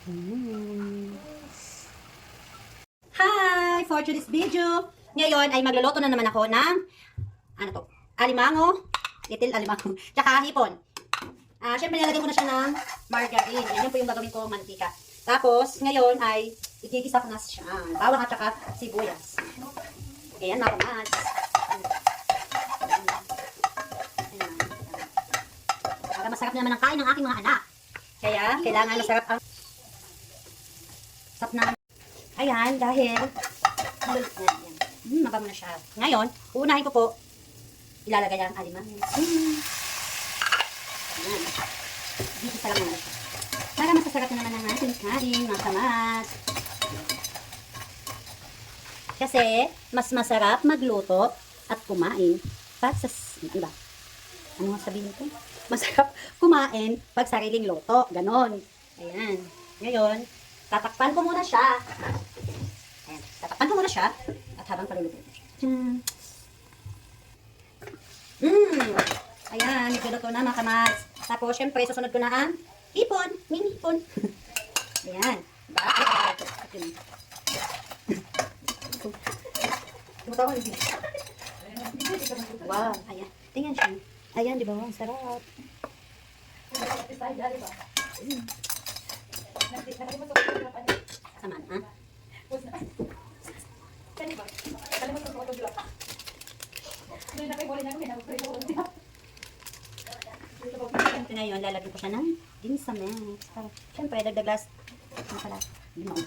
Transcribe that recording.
Mm. Hi! For today's video, ngayon ay magluluto na naman ako ng alimango, little alimango, tsaka hipon. Siyempre nilagyan ko na siya ng margarine. Yan po yung gagawin ko mantika. Tapos, ngayon ay igigisa ko na siya. Bawang at tsaka sibuyas. Ayan, mga kamas. Para masarap na naman ang kain ng aking mga anak. Kaya, kailangan masarap ang sarap na. Ayan, dahil mabango na siya. Ngayon, uunahin ko po ilalagay ang alimango. Ayan. Dito sa lang muna siya. Para masasarap na naman ang ating kain, mga kamas. Kasi, mas masarap magluto at kumain pag sa, diba? Ano nga sabihin ko? Masarap kumain pag sariling luto. Ganon. Ayan. Ngayon, tatakpan ko muna siya. Ayan. Tatakpan ko muna siya. At habang paluluto ko siya. Ayan. Nagluto na mga kamas. Tapos, syempre, susunod ko na ang hipon. Mini hipon. Ayan. Wow. Ayan. Tingnan siya. Ayan, di ba? Ang sarap. Saman, ha? Ito na yun, lalagyan ko siya ng ginsamex. Siyempre, dagdag last. Ano pala? Limang.